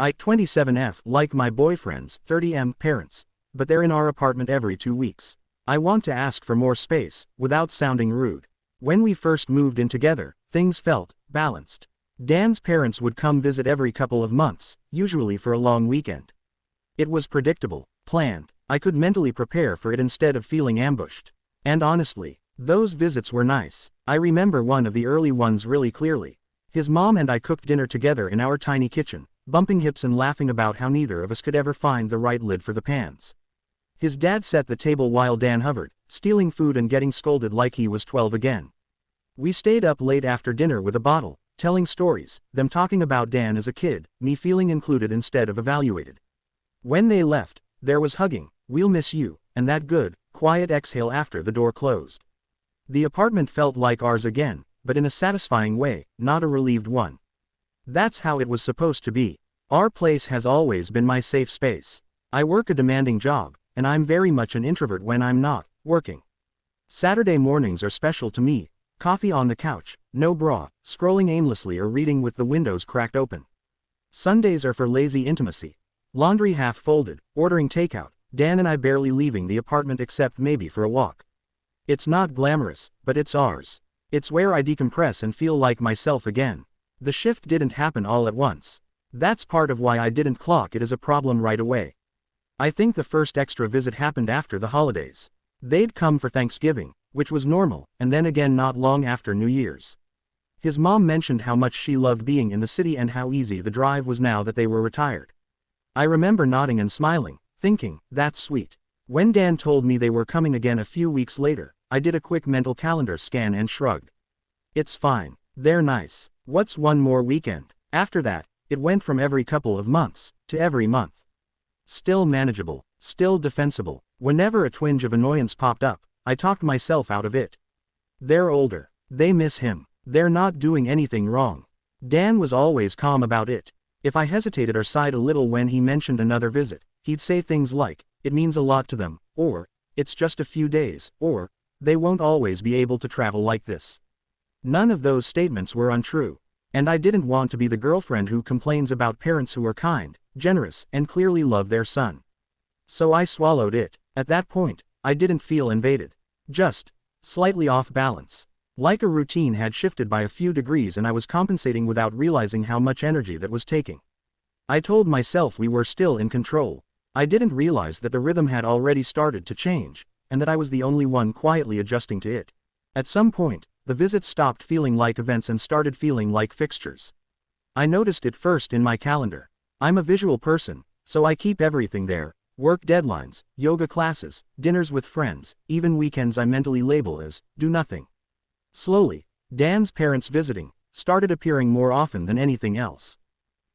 I 27F like my boyfriend's 30M parents, but they're in our apartment every 2 weeks. I want to ask for more space, without sounding rude. When we first moved in together, things felt balanced. Dan's parents would come visit every couple of months, usually for a long weekend. It was predictable, planned. I could mentally prepare for it instead of feeling ambushed. And honestly, those visits were nice. I remember one of the early ones really clearly. His mom and I cooked dinner together in our tiny kitchen, bumping hips and laughing about how neither of us could ever find the right lid for the pans. His dad set the table while Dan hovered, stealing food and getting scolded like he was 12 again. We stayed up late after dinner with a bottle, telling stories, them talking about Dan as a kid, me feeling included instead of evaluated. When they left, there was hugging, "We'll miss you," and that good, quiet exhale after the door closed. The apartment felt like ours again, but in a satisfying way, not a relieved one. That's how it was supposed to be. Our place has always been my safe space. I work a demanding job, and I'm very much an introvert when I'm not working. Saturday mornings are special to me. Coffee on the couch, no bra, scrolling aimlessly or reading with the windows cracked open. Sundays are for lazy intimacy. Laundry half folded, ordering takeout, Dan and I barely leaving the apartment except maybe for a walk. It's not glamorous, but it's ours. It's where I decompress and feel like myself again. The shift didn't happen all at once. That's part of why I didn't clock it as a problem right away. I think the first extra visit happened after the holidays. They'd come for Thanksgiving, which was normal, and then again not long after New Year's. His mom mentioned how much she loved being in the city and how easy the drive was now that they were retired. I remember nodding and smiling, thinking, that's sweet. When Dan told me they were coming again a few weeks later, I did a quick mental calendar scan and shrugged. It's fine. They're nice. What's one more weekend? After that, it went from every couple of months to every month. Still manageable, still defensible. Whenever a twinge of annoyance popped up, I talked myself out of it. They're older. They miss him. They're not doing anything wrong. Dan was always calm about it. If I hesitated or sighed a little when he mentioned another visit, he'd say things like, it means a lot to them, or, it's just a few days, or, they won't always be able to travel like this. None of those statements were untrue. And I didn't want to be the girlfriend who complains about parents who are kind, generous, and clearly love their son. So I swallowed it. At that point, I didn't feel invaded. Just slightly off balance. Like a routine had shifted by a few degrees and I was compensating without realizing how much energy that was taking. I told myself we were still in control. I didn't realize that the rhythm had already started to change, and that I was the only one quietly adjusting to it. At some point, the visits stopped feeling like events and started feeling like fixtures. I noticed it first in my calendar. I'm a visual person, so I keep everything there. Work deadlines, yoga classes, dinners with friends, even weekends I mentally label as do nothing. Slowly, Dan's parents visiting started appearing more often than anything else.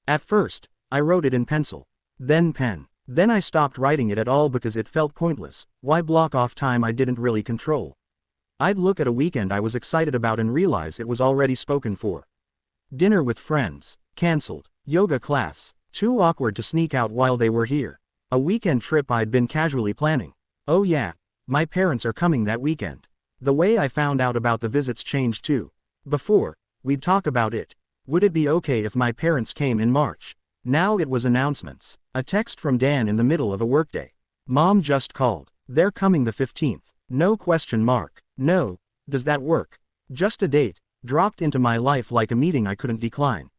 At first, I wrote it in pencil, then pen. Then I stopped writing it at all because it felt pointless. Why block off time I didn't really control? I'd look at a weekend I was excited about and realize it was already spoken for. Dinner with friends, cancelled. Yoga class, too awkward to sneak out while they were here. A weekend trip I'd been casually planning. Oh yeah, my parents are coming that weekend. The way I found out about the visits changed too. Before, we'd talk about it. Would it be okay if my parents came in March? Now it was announcements. A text from Dan in the middle of a workday. Mom just called. They're coming the 15th. No question mark. No. Does that work? Just a date, dropped into my life like a meeting I couldn't decline.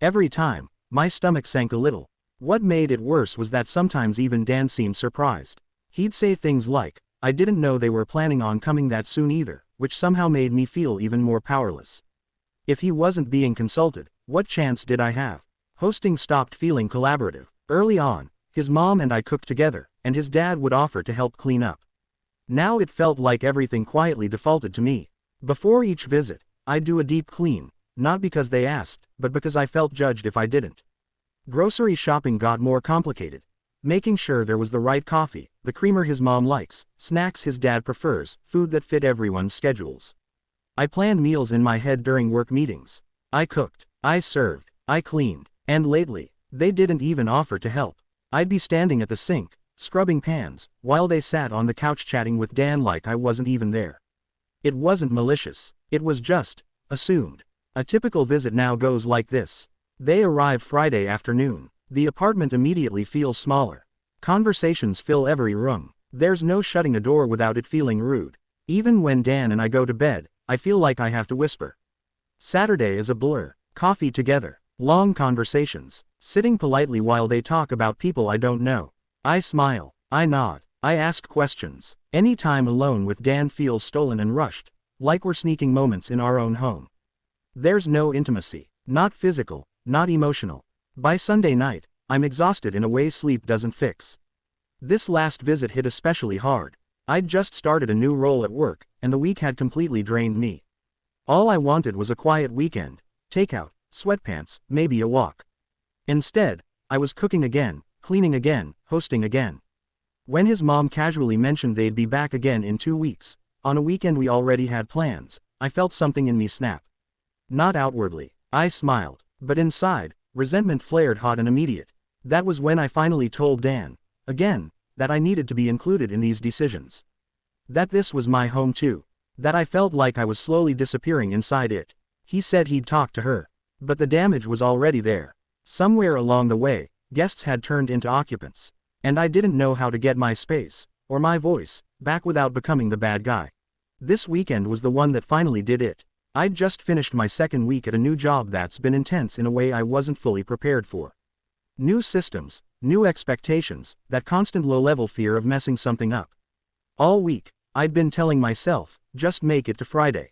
Every time, my stomach sank a little. What made it worse was that sometimes even Dan seemed surprised. He'd say things like, I didn't know they were planning on coming that soon either, which somehow made me feel even more powerless. If he wasn't being consulted, what chance did I have? Hosting stopped feeling collaborative. Early on, his mom and I cooked together, and his dad would offer to help clean up. Now it felt like everything quietly defaulted to me. Before each visit, I'd do a deep clean, not because they asked, but because I felt judged if I didn't. Grocery shopping got more complicated. Making sure there was the right coffee, the creamer his mom likes, snacks his dad prefers, food that fit everyone's schedules. I planned meals in my head during work meetings. I cooked, I served, I cleaned, and lately, they didn't even offer to help. I'd be standing at the sink, scrubbing pans, while they sat on the couch chatting with Dan like I wasn't even there. It wasn't malicious, it was just assumed. A typical visit now goes like this. They arrive Friday afternoon. The apartment immediately feels smaller. Conversations fill every room. There's no shutting a door without it feeling rude. Even when Dan and I go to bed, I feel like I have to whisper. Saturday is a blur. Coffee together. Long conversations. Sitting politely while they talk about people I don't know. I smile. I nod. I ask questions. Any time alone with Dan feels stolen and rushed, like we're sneaking moments in our own home. There's no intimacy. Not physical, not emotional. By Sunday night, I'm exhausted in a way sleep doesn't fix. This last visit hit especially hard. I'd just started a new role at work, and the week had completely drained me. All I wanted was a quiet weekend, takeout, sweatpants, maybe a walk. Instead, I was cooking again, cleaning again, hosting again. When his mom casually mentioned they'd be back again in 2 weeks, on a weekend we already had plans, I felt something in me snap. Not outwardly, I smiled, but inside, resentment flared hot and immediate. That was when I finally told Dan, again, that I needed to be included in these decisions. That this was my home too. That I felt like I was slowly disappearing inside it. He said he'd talk to her. But the damage was already there. Somewhere along the way, guests had turned into occupants. And I didn't know how to get my space, or my voice, back without becoming the bad guy. This weekend was the one that finally did it. I'd just finished my second week at a new job that's been intense in a way I wasn't fully prepared for. New systems, new expectations, that constant low-level fear of messing something up. All week, I'd been telling myself, just make it to Friday.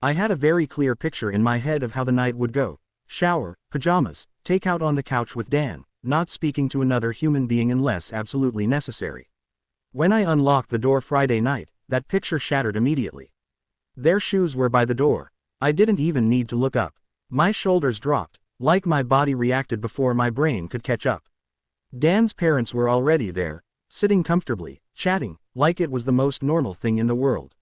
I had a very clear picture in my head of how the night would go. Shower, pajamas, take out on the couch with Dan, not speaking to another human being unless absolutely necessary. When I unlocked the door Friday night, that picture shattered immediately. Their shoes were by the door. I didn't even need to look up. My shoulders dropped, like my body reacted before my brain could catch up. Dan's parents were already there, sitting comfortably, chatting, like it was the most normal thing in the world.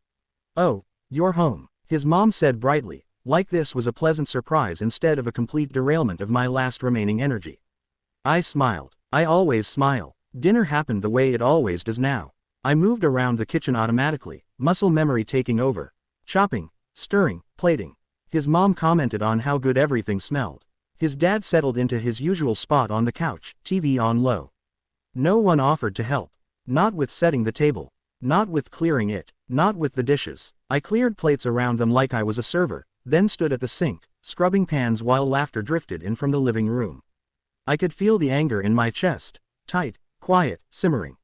"Oh, you're home," his mom said brightly, like this was a pleasant surprise instead of a complete derailment of my last remaining energy. I smiled. I always smile. Dinner happened the way it always does now. I moved around the kitchen automatically, muscle memory taking over. Chopping, stirring, plating. His mom commented on how good everything smelled. His dad settled into his usual spot on the couch, TV on low. No one offered to help. Not with setting the table. Not with clearing it. Not with the dishes. I cleared plates around them like I was a server, then stood at the sink, scrubbing pans while laughter drifted in from the living room. I could feel the anger in my chest. Tight, quiet, simmering.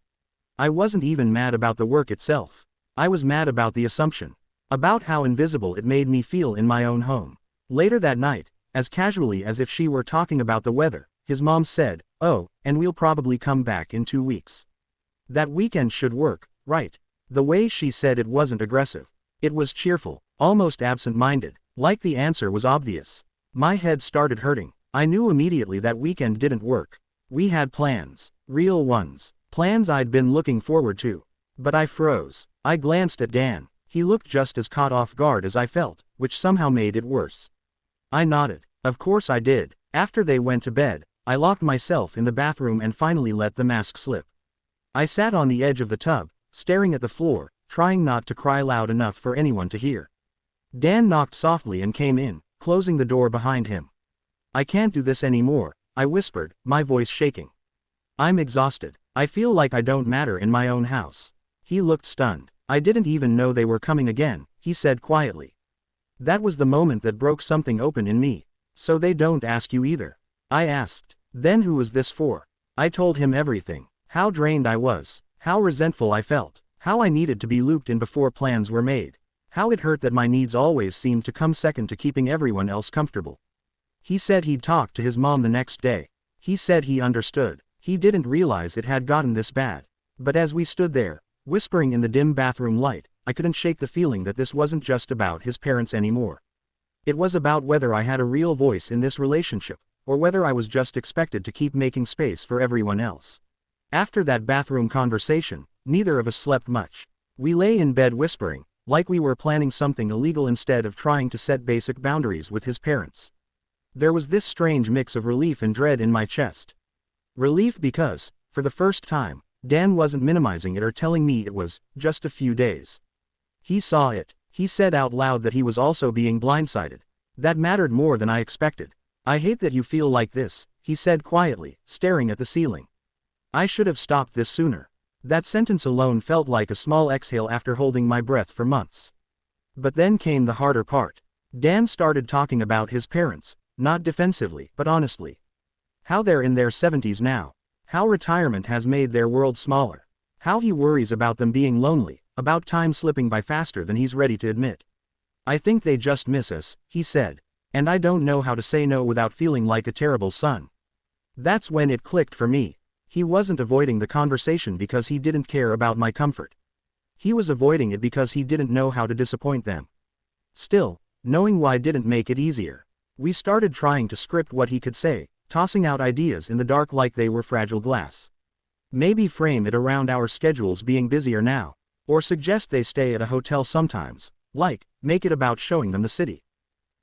I wasn't even mad about the work itself. I was mad about the assumption. About how invisible it made me feel in my own home. Later that night, as casually as if she were talking about the weather, his mom said, "Oh, and we'll probably come back in 2 weeks. That weekend should work, right?" The way she said it wasn't aggressive. It was cheerful, almost absent-minded, like the answer was obvious. My head started hurting. I knew immediately that weekend didn't work. We had plans. Real ones. Plans I'd been looking forward to. But I froze. I glanced at Dan. He looked just as caught off guard as I felt, which somehow made it worse. I nodded. Of course I did. After they went to bed, I locked myself in the bathroom and finally let the mask slip. I sat on the edge of the tub, staring at the floor, trying not to cry loud enough for anyone to hear. Dan knocked softly and came in, closing the door behind him. "I can't do this anymore," I whispered, my voice shaking. "I'm exhausted. I feel like I don't matter in my own house." He looked stunned. "I didn't even know they were coming again," he said quietly. That was the moment that broke something open in me. "So they don't ask you either?" I asked. "Then who was this for?" I told him everything. How drained I was. How resentful I felt. How I needed to be looped in before plans were made. How it hurt that my needs always seemed to come second to keeping everyone else comfortable. He said he'd talk to his mom the next day. He said he understood. He didn't realize it had gotten this bad. But as we stood there, whispering in the dim bathroom light, I couldn't shake the feeling that this wasn't just about his parents anymore. It was about whether I had a real voice in this relationship, or whether I was just expected to keep making space for everyone else. After that bathroom conversation, neither of us slept much. We lay in bed whispering, like we were planning something illegal instead of trying to set basic boundaries with his parents. There was this strange mix of relief and dread in my chest. Relief because, for the first time, Dan wasn't minimizing it or telling me it was just a few days. He saw it. He said out loud that he was also being blindsided. That mattered more than I expected. "I hate that you feel like this," he said quietly, staring at the ceiling. I should have stopped this sooner. That sentence alone felt like a small exhale after holding my breath for months. But then came the harder part. Dan started talking about his parents, not defensively, but honestly. How they're in their 70s now. How retirement has made their world smaller. How he worries about them being lonely, about time slipping by faster than he's ready to admit. I think they just miss us, he said. And I don't know how to say no without feeling like a terrible son. That's when it clicked for me. He wasn't avoiding the conversation because he didn't care about my comfort. He was avoiding it because he didn't know how to disappoint them. Still, knowing why didn't make it easier. We started trying to script what he could say, tossing out ideas in the dark like they were fragile glass. Maybe frame it around our schedules being busier now, or suggest they stay at a hotel sometimes, like, make it about showing them the city.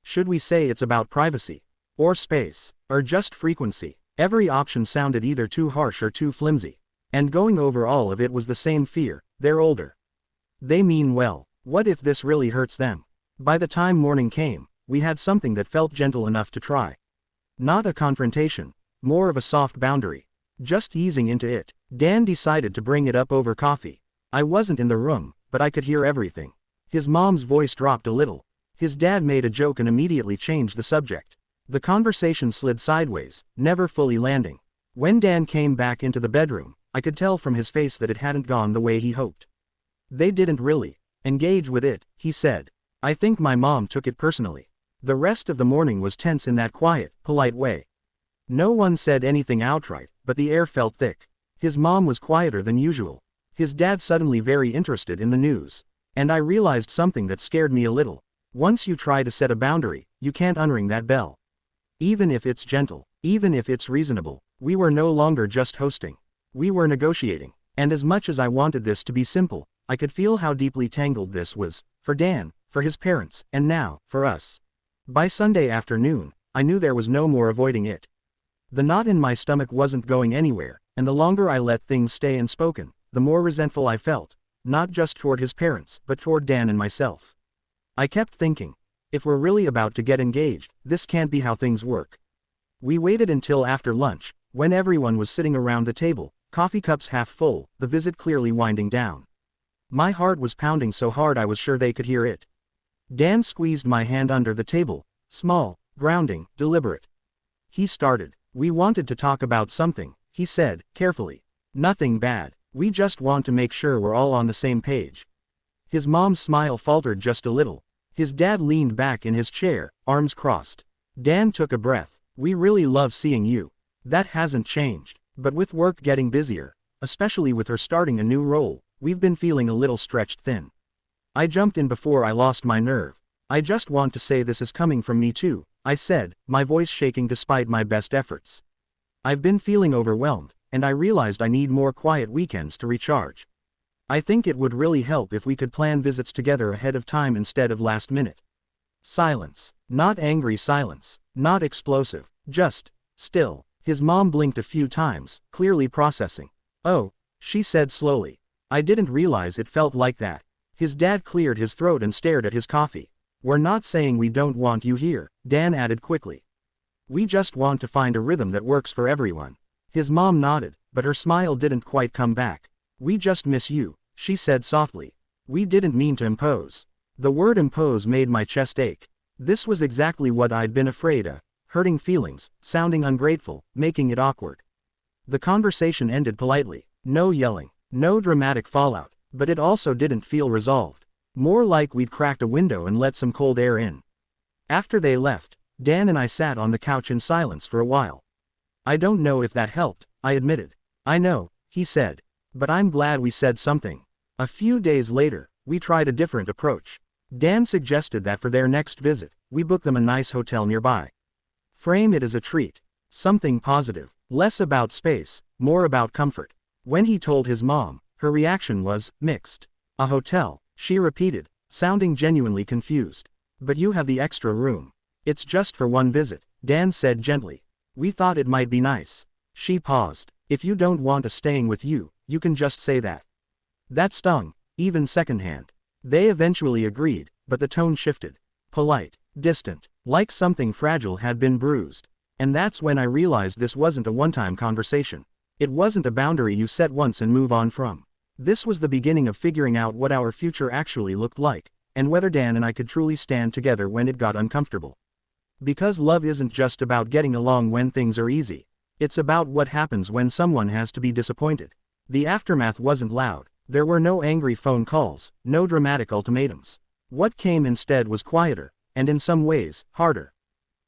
Should we say it's about privacy, or space, or just frequency? Every option sounded either too harsh or too flimsy. And going over all of it was the same fear: they're older. They mean well. What if this really hurts them? By the time morning came, we had something that felt gentle enough to try. Not a confrontation, more of a soft boundary. Just easing into it. Dan decided to bring it up over coffee. I wasn't in the room, but I could hear everything. His mom's voice dropped a little. His dad made a joke and immediately changed the subject. The conversation slid sideways, never fully landing. When Dan came back into the bedroom, I could tell from his face that it hadn't gone the way he hoped. They didn't really engage with it, he said. I think my mom took it personally. The rest of the morning was tense in that quiet, polite way. No one said anything outright, but the air felt thick. His mom was quieter than usual. His dad suddenly very interested in the news. And I realized something that scared me a little. Once you try to set a boundary, you can't unring that bell. Even if it's gentle, even if it's reasonable, we were no longer just hosting. We were negotiating. And as much as I wanted this to be simple, I could feel how deeply tangled this was, for Dan, for his parents, and now, for us. By Sunday afternoon, I knew there was no more avoiding it. The knot in my stomach wasn't going anywhere, and the longer I let things stay unspoken, the more resentful I felt, not just toward his parents, but toward Dan and myself. I kept thinking, if we're really about to get engaged, this can't be how things work. We waited until after lunch, when everyone was sitting around the table, coffee cups half full, the visit clearly winding down. My heart was pounding so hard I was sure they could hear it. Dan squeezed my hand under the table, small, grounding, deliberate. He started. We wanted to talk about something, he said, carefully. Nothing bad. We just want to make sure we're all on the same page. His mom's smile faltered just a little. His dad leaned back in his chair, arms crossed. Dan took a breath. We really love seeing you. That hasn't changed. But with work getting busier, especially with her starting a new role, we've been feeling a little stretched thin. I jumped in before I lost my nerve. I just want to say this is coming from me too, I said, my voice shaking despite my best efforts. I've been feeling overwhelmed, and I realized I need more quiet weekends to recharge. I think it would really help if we could plan visits together ahead of time instead of last minute. Silence. Not angry silence. Not explosive. Just still. His mom blinked a few times, clearly processing. Oh, she said slowly. I didn't realize it felt like that. His dad cleared his throat and stared at his coffee. We're not saying we don't want you here, Dan added quickly. We just want to find a rhythm that works for everyone. His mom nodded, but her smile didn't quite come back. We just miss you, she said softly. We didn't mean to impose. The word impose made my chest ache. This was exactly what I'd been afraid of. Hurting feelings, sounding ungrateful, making it awkward. The conversation ended politely. No yelling, no dramatic fallout, but it also didn't feel resolved. More like we'd cracked a window and let some cold air in. After they left, Dan and I sat on the couch in silence for a while. I don't know if that helped, I admitted. I know, he said. But I'm glad we said something. A few days later, we tried a different approach. Dan suggested that for their next visit, we book them a nice hotel nearby. Frame it as a treat. Something positive. Less about space, more about comfort. When he told his mom, her reaction was mixed. A hotel, she repeated, sounding genuinely confused. But you have the extra room. It's just for one visit, Dan said gently. We thought it might be nice. She paused. If you don't want us staying with you, you can just say that. That stung, even secondhand. They eventually agreed, but the tone shifted. Polite, distant, like something fragile had been bruised. And that's when I realized this wasn't a one-time conversation. It wasn't a boundary you set once and move on from. This was the beginning of figuring out what our future actually looked like, and whether Dan and I could truly stand together when it got uncomfortable. Because love isn't just about getting along when things are easy. It's about what happens when someone has to be disappointed. The aftermath wasn't loud. There were no angry phone calls, no dramatic ultimatums. What came instead was quieter, and in some ways, harder.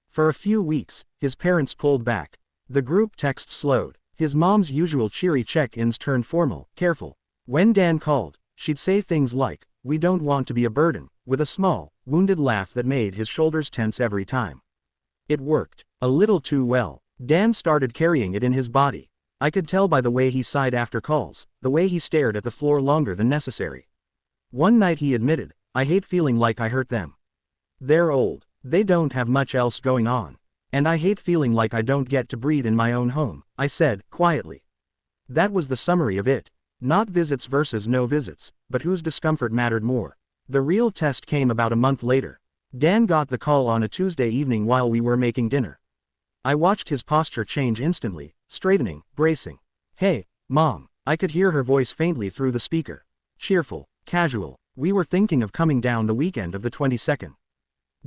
For a few weeks, his parents pulled back. The group texts slowed. His mom's usual cheery check-ins turned formal, careful. When Dan called, she'd say things like, "We don't want to be a burden," with a small, wounded laugh that made his shoulders tense every time. It worked. A little too well. Dan started carrying it in his body. I could tell by the way he sighed after calls, the way he stared at the floor longer than necessary. One night he admitted, "I hate feeling like I hurt them. They're old. They don't have much else going on. And I hate feeling like I don't get to breathe in my own home," I said, quietly. That was the summary of it. Not visits versus no visits, but whose discomfort mattered more. The real test came about a month later. Dan got the call on a Tuesday evening while we were making dinner. I watched his posture change instantly, straightening, bracing. "Hey, Mom," I could hear her voice faintly through the speaker. Cheerful, casual. "We were thinking of coming down the weekend of the 22nd.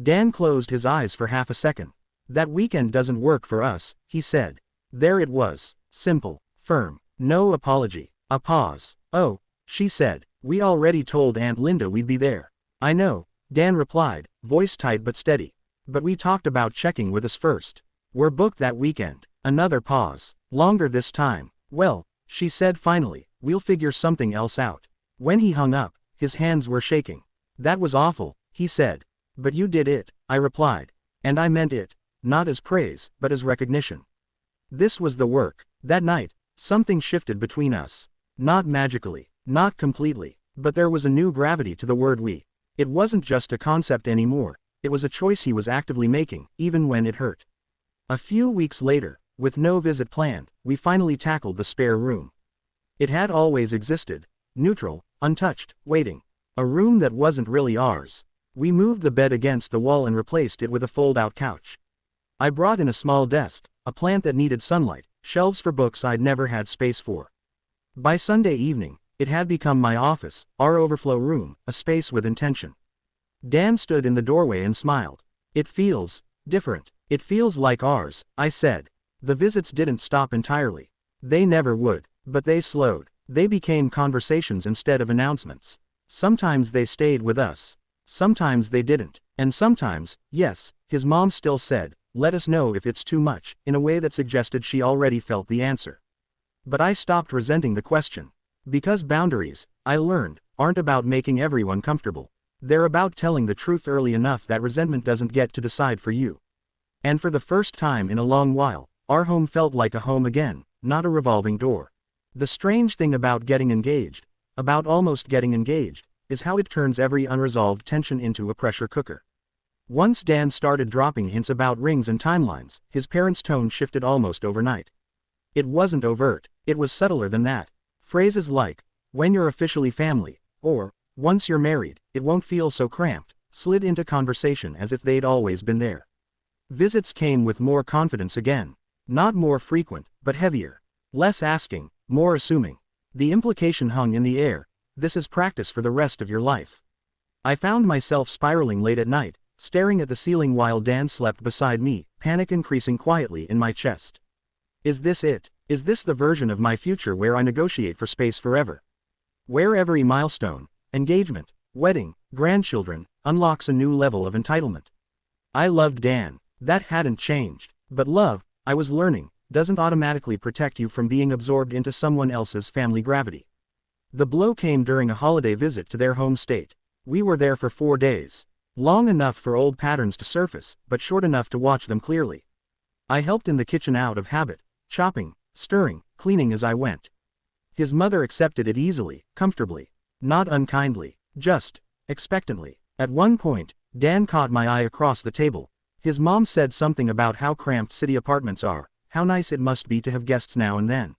Dan closed his eyes for half a second. "That weekend doesn't work for us," he said. There it was. Simple, firm, no apology. A pause. "Oh," she said, "we already told Aunt Linda we'd be there." "I know," Dan replied, voice tight but steady. "But we talked about checking with us first. We're booked that weekend." Another pause. Longer this time. "Well," she said finally, "we'll figure something else out." When he hung up, his hands were shaking. "That was awful," he said. "But you did it," I replied. And I meant it. Not as praise, but as recognition. This was the work. That night, something shifted between us. Not magically, not completely, but there was a new gravity to the word we. It wasn't just a concept anymore, it was a choice he was actively making, even when it hurt. A few weeks later, with no visit planned, we finally tackled the spare room. It had always existed, neutral, untouched, waiting. A room that wasn't really ours. We moved the bed against the wall and replaced it with a fold-out couch. I brought in a small desk, a plant that needed sunlight, shelves for books I'd never had space for. By Sunday evening, it had become my office, our overflow room, a space with intention. Dan stood in the doorway and smiled. "It feels different. It feels like ours," I said. The visits didn't stop entirely. They never would, but they slowed. They became conversations instead of announcements. Sometimes they stayed with us. Sometimes they didn't. And sometimes, yes, his mom still said, "Let us know if it's too much," in a way that suggested she already felt the answer. But I stopped resenting the question. Because boundaries, I learned, aren't about making everyone comfortable. They're about telling the truth early enough that resentment doesn't get to decide for you. And for the first time in a long while, our home felt like a home again, not a revolving door. The strange thing about getting engaged, about almost getting engaged, is how it turns every unresolved tension into a pressure cooker. Once Dan started dropping hints about rings and timelines, his parents' tone shifted almost overnight. It wasn't overt, it was subtler than that. Phrases like, "When you're officially family," or, "Once you're married, it won't feel so cramped," slid into conversation as if they'd always been there. Visits came with more confidence again. Not more frequent, but heavier. Less asking, more assuming. The implication hung in the air, "This is practice for the rest of your life." I found myself spiraling late at night, staring at the ceiling while Dan slept beside me, panic increasing quietly in my chest. Is this it? Is this the version of my future where I negotiate for space forever? Where every milestone, engagement, wedding, grandchildren, unlocks a new level of entitlement? I loved Dan. That hadn't changed. But love, I was learning, doesn't automatically protect you from being absorbed into someone else's family gravity. The blow came during a holiday visit to their home state. We were there for 4 days. Long enough for old patterns to surface, but short enough to watch them clearly. I helped in the kitchen out of habit, chopping, stirring, cleaning as I went. His mother accepted it easily, comfortably. Not unkindly, just expectantly. At one point, Dan caught my eye across the table. His mom said something about how cramped city apartments are, how nice it must be to have guests now and then.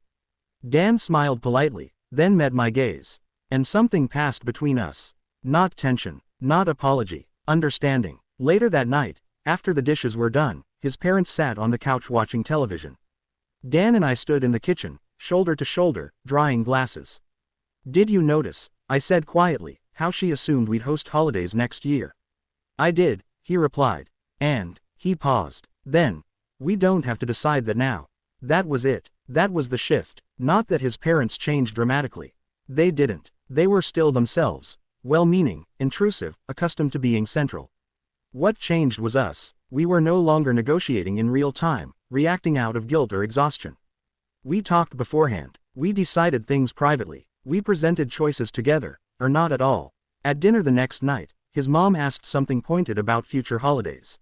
Dan smiled politely, then met my gaze. And something passed between us. Not tension, not apology, understanding. Later that night, after the dishes were done, His parents sat on the couch watching television. Dan and I stood in the kitchen, shoulder to shoulder, drying glasses. "Did you notice," I said quietly, "how she assumed we'd host holidays next year?" "I did," he replied. "And," he paused. "Then, we don't have to decide that now." That was it. That was the shift. Not that his parents changed dramatically. They didn't. They were still themselves. Well-meaning, intrusive, accustomed to being central. What changed was us. We were no longer negotiating in real time, reacting out of guilt or exhaustion. We talked beforehand. We decided things privately. We presented choices together, or not at all. At dinner the next night, his mom asked something pointed about future holidays.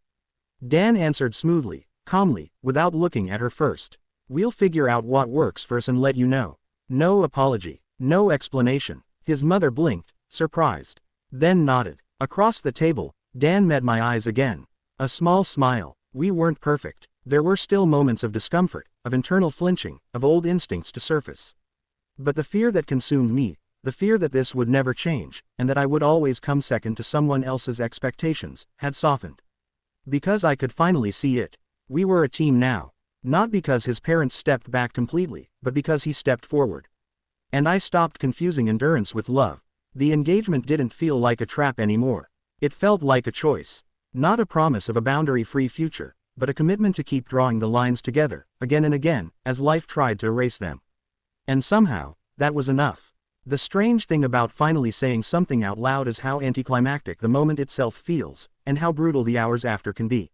Dan answered smoothly, calmly, without looking at her first. "We'll figure out what works for us and let you know." No apology. No explanation. His mother blinked, surprised. Then nodded. Across the table, Dan met my eyes again. A small smile. We weren't perfect. There were still moments of discomfort, of internal flinching, of old instincts to surface. But the fear that consumed me, the fear that this would never change, and that I would always come second to someone else's expectations, had softened. Because I could finally see it. We were a team now. Not because his parents stepped back completely, but because he stepped forward. And I stopped confusing endurance with love. The engagement didn't feel like a trap anymore. It felt like a choice. Not a promise of a boundary-free future, but a commitment to keep drawing the lines together, again and again, as life tried to erase them. And somehow, that was enough. The strange thing about finally saying something out loud is how anticlimactic the moment itself feels, and how brutal the hours after can be.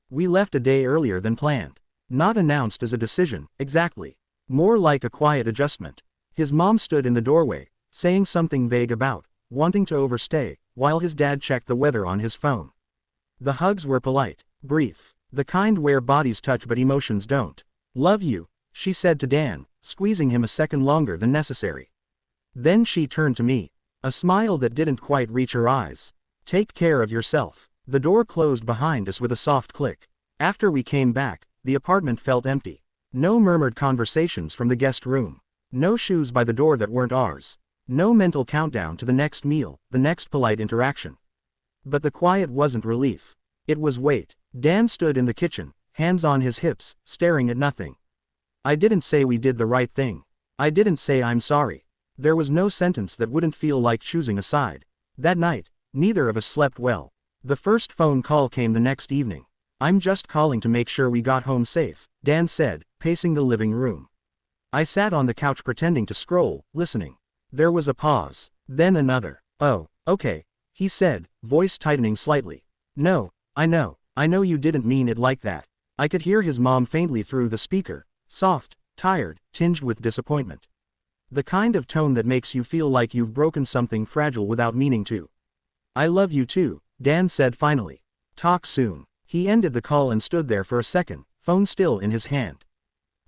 We left a day earlier than planned. Not announced as a decision, exactly. More like a quiet adjustment. His mom stood in the doorway, saying something vague about wanting to overstay, while his dad checked the weather on his phone. The hugs were polite, brief, the kind where bodies touch but emotions don't. "Love you," she said to Dan, squeezing him a second longer than necessary. Then she turned to me. A smile that didn't quite reach her eyes. "Take care of yourself." The door closed behind us with a soft click. After we came back, the apartment felt empty. No murmured conversations from the guest room. No shoes by the door that weren't ours. No mental countdown to the next meal, the next polite interaction. But the quiet wasn't relief. It was weight. Dan stood in the kitchen, hands on his hips, staring at nothing. I didn't say we did the right thing. I didn't say I'm sorry. There was no sentence that wouldn't feel like choosing a side. That night, neither of us slept well. The first phone call came the next evening. "I'm just calling to make sure we got home safe," Dan said, pacing the living room. I sat on the couch pretending to scroll, listening. There was a pause. Then another. "Oh, okay," he said, voice tightening slightly. "No, I know you didn't mean it like that." I could hear his mom faintly through the speaker, soft, tired, tinged with disappointment. The kind of tone that makes you feel like you've broken something fragile without meaning to. "I love you too," Dan said finally. "Talk soon." He ended the call and stood there for a second, phone still in his hand.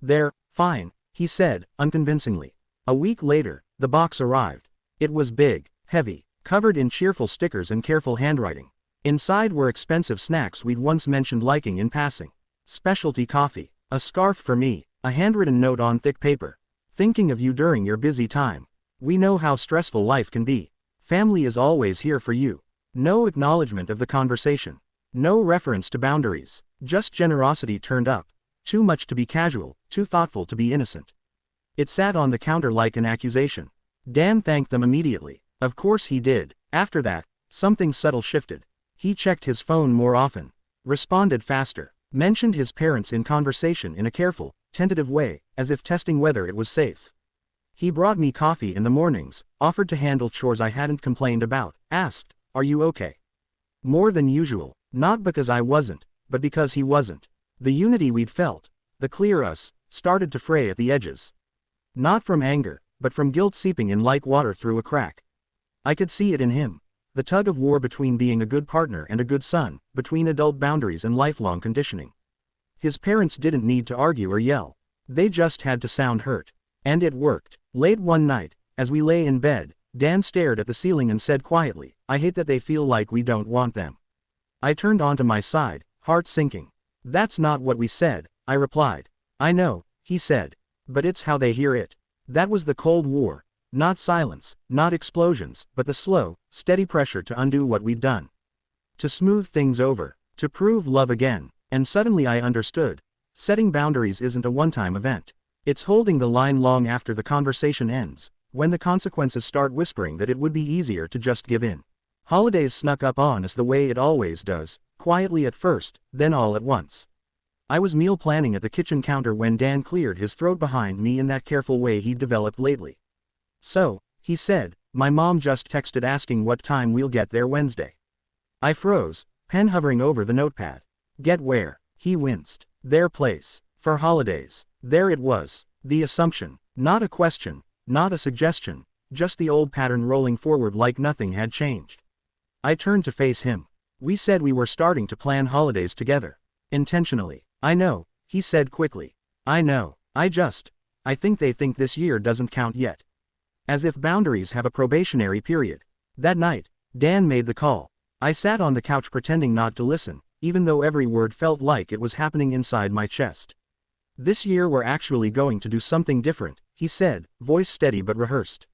"There, fine," he said, unconvincingly. A week later, the box arrived. It was big, heavy, covered in cheerful stickers and careful handwriting. Inside were expensive snacks we'd once mentioned liking in passing. Specialty coffee, a scarf for me, a handwritten note on thick paper. "Thinking of you during your busy time. We know how stressful life can be. Family is always here for you." No acknowledgement of the conversation. No reference to boundaries. Just generosity turned up. Too much to be casual, too thoughtful to be innocent. It sat on the counter like an accusation. Dan thanked them immediately. Of course he did. After that, something subtle shifted. He checked his phone more often. Responded faster. Mentioned his parents in conversation in a careful, tentative way, as if testing whether it was safe. He brought me coffee in the mornings, offered to handle chores I hadn't complained about, asked, "Are you okay?" More than usual, not because I wasn't, but because he wasn't. The unity we'd felt, the clear us, started to fray at the edges. Not from anger, but from guilt seeping in like water through a crack. I could see it in him. The tug of war between being a good partner and a good son, between adult boundaries and lifelong conditioning. His parents didn't need to argue or yell. They just had to sound hurt. And it worked. Late one night, as we lay in bed, Dan stared at the ceiling and said quietly, "I hate that they feel like we don't want them." I turned onto my side, heart sinking. "That's not what we said," I replied. "I know," he said. "But it's how they hear it." That was the Cold War. Not silence, not explosions, but the slow, steady pressure to undo what we'd done. To smooth things over, to prove love again. And suddenly I understood. Setting boundaries isn't a one-time event. It's holding the line long after the conversation ends, when the consequences start whispering that it would be easier to just give in. Holidays snuck up on us the way it always does, quietly at first, then all at once. I was meal planning at the kitchen counter when Dan cleared his throat behind me in that careful way he'd developed lately. "So," he said, "my mom just texted asking what time we'll get there Wednesday." I froze, pen hovering over the notepad. "Get where?" He winced. "Their place. For holidays." There it was. The assumption. Not a question, not a suggestion, just the old pattern rolling forward like nothing had changed. I turned to face him. "We said we were starting to plan holidays together. Intentionally." "I know," he said quickly. "I know. I think they think this year doesn't count yet." As if boundaries have a probationary period. That night, Dan made the call. I sat on the couch pretending not to listen, even though every word felt like it was happening inside my chest. "This year we're actually going to do something different," he said, voice steady but rehearsed.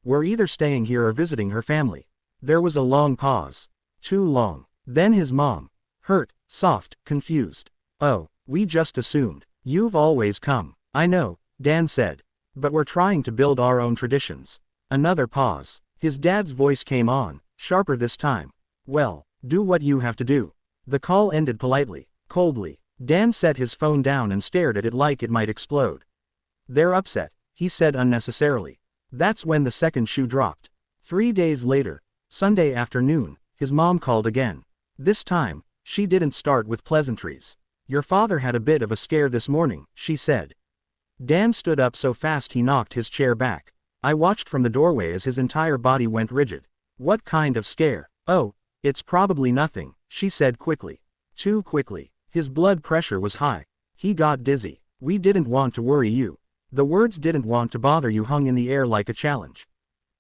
"We're either staying here or visiting her family." There was a long pause. Too long. Then his mom. Hurt, soft, confused. "Oh, we just assumed. You've always come." "I know," Dan said. "But we're trying to build our own traditions." Another pause. His dad's voice came on, sharper this time. "Well, do what you have to do." The call ended politely, coldly. Dan set his phone down and stared at it like it might explode. "They're upset," he said unnecessarily. That's when the second shoe dropped. 3 days later, Sunday afternoon, his mom called again. This time, she didn't start with pleasantries. "Your father had a bit of a scare this morning," she said. Dan stood up so fast he knocked his chair back. I watched from the doorway as his entire body went rigid. "What kind of scare?" "Oh, it's probably nothing," she said quickly. Too quickly. His blood pressure was high. He got dizzy. "We didn't want to worry you." The words "didn't want to bother you" hung in the air like a challenge.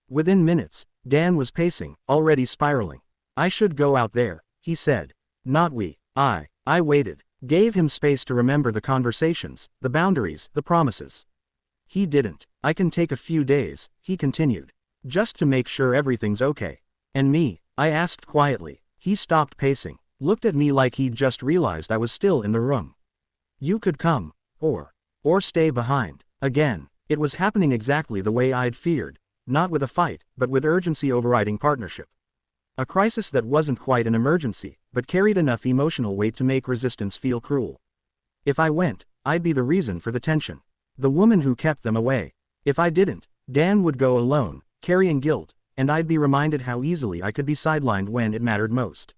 Within minutes, Dan was pacing, already spiraling. "I should go out there," he said. "Not we." I waited. Gave him space to remember the conversations, the boundaries, the promises. He didn't. "I can take a few days," he continued. "Just to make sure everything's okay." "And me?" I asked quietly. He stopped pacing, looked at me like he'd just realized I was still in the room. "You could come. Or stay behind." Again. It was happening exactly the way I'd feared. Not with a fight, but with urgency overriding partnership. A crisis that wasn't quite an emergency, but carried enough emotional weight to make resistance feel cruel. If I went, I'd be the reason for the tension. The woman who kept them away. If I didn't, Dan would go alone, carrying guilt, and I'd be reminded how easily I could be sidelined when it mattered most.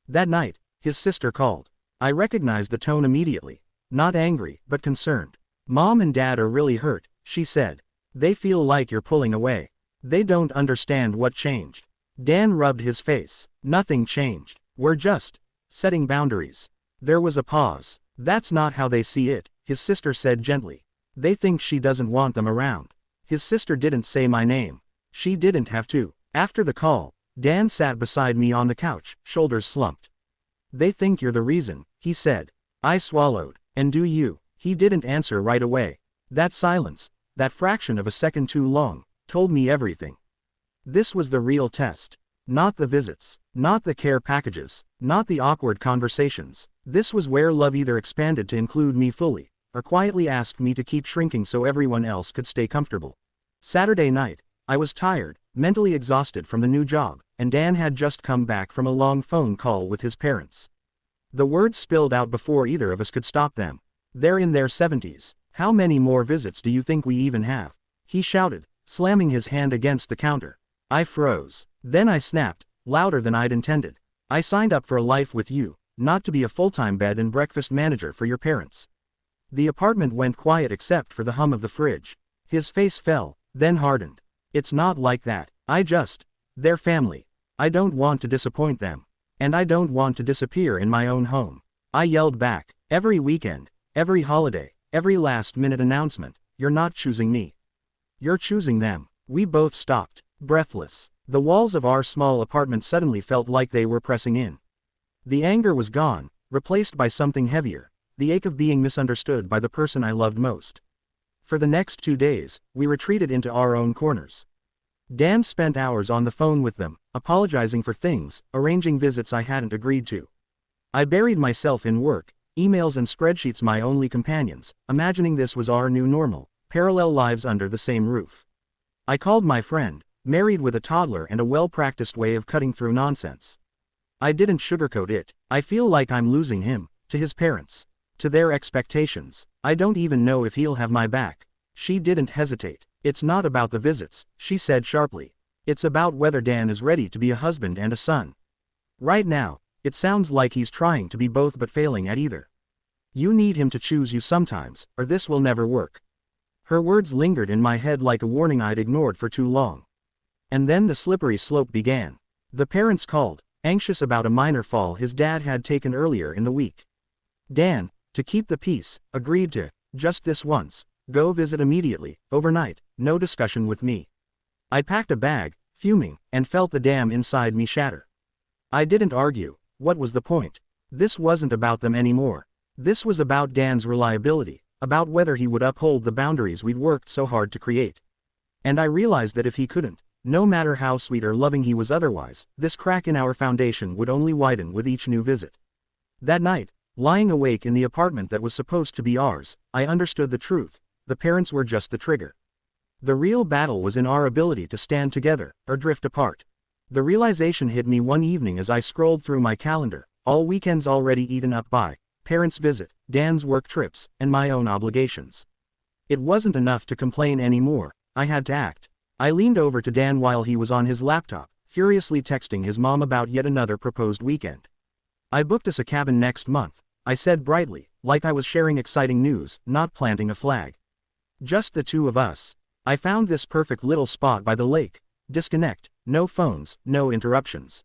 That night, his sister called. I recognized the tone immediately. Not angry, but concerned. "Mom and Dad are really hurt," she said. "They feel like you're pulling away. They don't understand what changed." Dan rubbed his face. "Nothing changed. We're just setting boundaries." There was a pause. "That's not how they see it," his sister said gently. "They think she doesn't want them around." His sister didn't say my name. She didn't have to. After the call, Dan sat beside me on the couch, shoulders slumped. "They think you're the reason," he said. I swallowed. "And do you?" He didn't answer right away. That silence, that fraction of a second too long, told me everything. This was the real test. Not the visits, not the care packages, not the awkward conversations. This was where love either expanded to include me fully, or quietly asked me to keep shrinking so everyone else could stay comfortable. Saturday night, I was tired, mentally exhausted from the new job, and Dan had just come back from a long phone call with his parents. The words spilled out before either of us could stop them. "They're in their 70s. How many more visits do you think we even have?" he shouted, slamming his hand against the counter. I froze. Then I snapped, louder than I'd intended. "I signed up for a life with you, not to be a full-time bed and breakfast manager for your parents." The apartment went quiet except for the hum of the fridge. His face fell, then hardened. "It's not like that. They're family. I don't want to disappoint them. And I don't want to disappear in my own home." I yelled back. "Every weekend, every holiday, every last-minute announcement, you're not choosing me. You're choosing them." We both stopped, breathless. The walls of our small apartment suddenly felt like they were pressing in. The anger was gone, replaced by something heavier, the ache of being misunderstood by the person I loved most. For the next 2 days, we retreated into our own corners. Dan spent hours on the phone with them, apologizing for things, arranging visits I hadn't agreed to. I buried myself in work, Emails and spreadsheets my only companions, imagining this was our new normal, parallel lives under the same roof. I called my friend, married with a toddler and a well-practiced way of cutting through nonsense. I didn't sugarcoat it. I feel like I'm losing him, to his parents, to their expectations. I don't even know if he'll have my back. She didn't hesitate. It's not about the visits, she said sharply. It's about whether Dan is ready to be a husband and a son. Right now, it sounds like he's trying to be both but failing at either. You need him to choose you sometimes, or this will never work. Her words lingered in my head like a warning I'd ignored for too long. And then the slippery slope began. The parents called, anxious about a minor fall his dad had taken earlier in the week. Dan, to keep the peace, agreed to, just this once, go visit immediately, overnight, no discussion with me. I packed a bag, fuming, and felt the dam inside me shatter. I didn't argue. What was the point? This wasn't about them anymore. This was about Dan's reliability, about whether he would uphold the boundaries we'd worked so hard to create. And I realized that if he couldn't, no matter how sweet or loving he was otherwise, this crack in our foundation would only widen with each new visit. That night, lying awake in the apartment that was supposed to be ours, I understood the truth. The parents were just the trigger. The real battle was in our ability to stand together, or drift apart. The realization hit me one evening as I scrolled through my calendar, all weekends already eaten up by parents' visit, Dan's work trips, and my own obligations. It wasn't enough to complain anymore. I had to act. I leaned over to Dan while he was on his laptop, furiously texting his mom about yet another proposed weekend. I booked us a cabin next month, I said brightly, like I was sharing exciting news, not planting a flag. Just the two of us. I found this perfect little spot by the lake. Disconnect, no phones, no interruptions.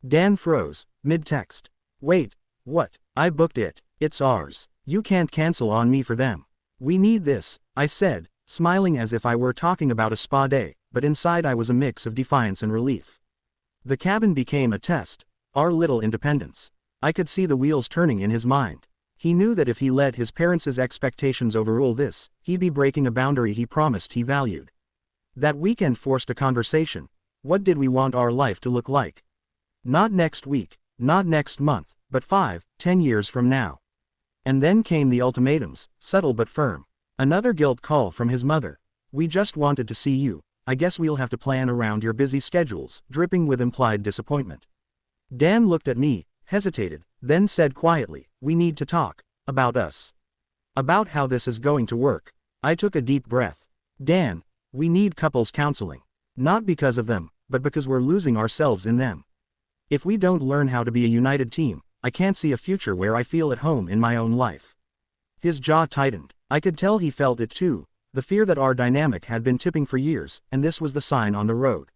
Dan froze, mid-text. Wait, what? I booked it. It's ours. You can't cancel on me for them. We need this, I said, smiling as if I were talking about a spa day, but inside I was a mix of defiance and relief. The cabin became a test, our little independence. I could see the wheels turning in his mind. He knew that if he let his parents' expectations overrule this, he'd be breaking a boundary he promised he valued. That weekend forced a conversation. What did we want our life to look like? Not next week, not next month, but 5, 10 years from now. And then came the ultimatums, subtle but firm. Another guilt call from his mother. We just wanted to see you. I guess we'll have to plan around your busy schedules, dripping with implied disappointment. Dan looked at me, hesitated, then said quietly, we need to talk. About us. About how this is going to work. I took a deep breath. Dan, we need couples counseling. Not because of them, but because we're losing ourselves in them. If we don't learn how to be a united team, I can't see a future where I feel at home in my own life. His jaw tightened. I could tell he felt it too, the fear that our dynamic had been tipping for years, and this was the sign on the road.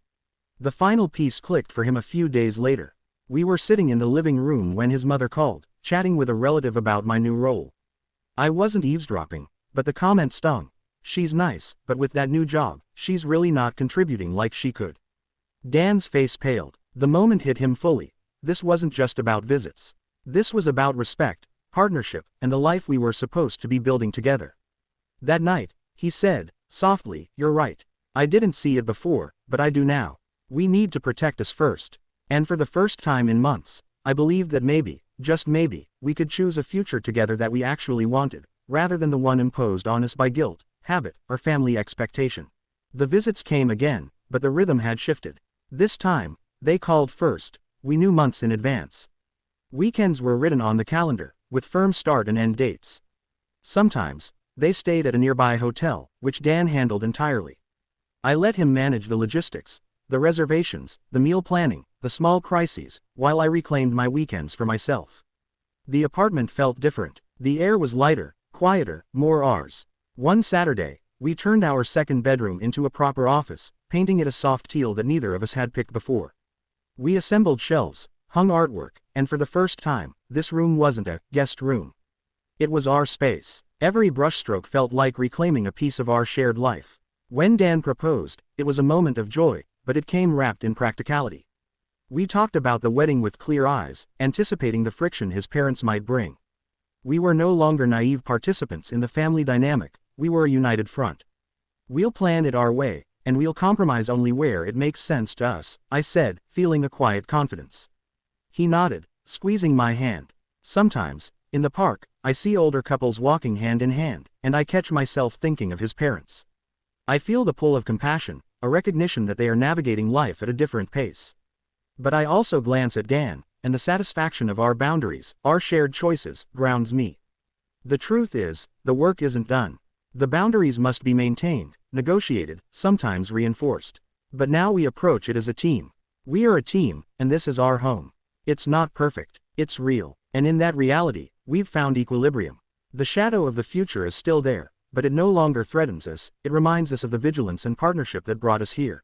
The final piece clicked for him a few days later. We were sitting in the living room when his mother called, chatting with a relative about my new role. I wasn't eavesdropping, but the comment stung. She's nice, but with that new job, she's really not contributing like she could. Dan's face paled. The moment hit him fully. This wasn't just about visits. This was about respect, partnership, and the life we were supposed to be building together. That night, he said, softly, you're right. I didn't see it before, but I do now. We need to protect us first. And for the first time in months, I believed that maybe, just maybe, we could choose a future together that we actually wanted, rather than the one imposed on us by guilt, habit, or family expectation. The visits came again, but the rhythm had shifted. This time, they called first. We knew months in advance. Weekends were written on the calendar, with firm start and end dates. Sometimes, they stayed at a nearby hotel, which Dan handled entirely. I let him manage the logistics, the reservations, the meal planning, the small crises, while I reclaimed my weekends for myself. The apartment felt different. The air was lighter, quieter, more ours. One Saturday, we turned our second bedroom into a proper office, painting it a soft teal that neither of us had picked before. We assembled shelves, hung artwork, and for the first time, this room wasn't a guest room. It was our space. Every brushstroke felt like reclaiming a piece of our shared life. When Dan proposed, it was a moment of joy, but it came wrapped in practicality. We talked about the wedding with clear eyes, anticipating the friction his parents might bring. We were no longer naive participants in the family dynamic, we were a united front. We'll plan it our way, and we'll compromise only where it makes sense to us, I said, feeling a quiet confidence. He nodded, squeezing my hand. Sometimes, In the park, I see older couples walking hand in hand, and I catch myself thinking of his parents. I feel the pull of compassion, a recognition that they are navigating life at a different pace. But I also glance at Dan, and the satisfaction of our boundaries, our shared choices, grounds me. The truth is, the work isn't done. The boundaries must be maintained, negotiated, sometimes reinforced. But now we approach it as a team. We are a team, and this is our home. It's not perfect, it's real, and in that reality, we've found equilibrium. The shadow of the future is still there, but it no longer threatens us, it reminds us of the vigilance and partnership that brought us here.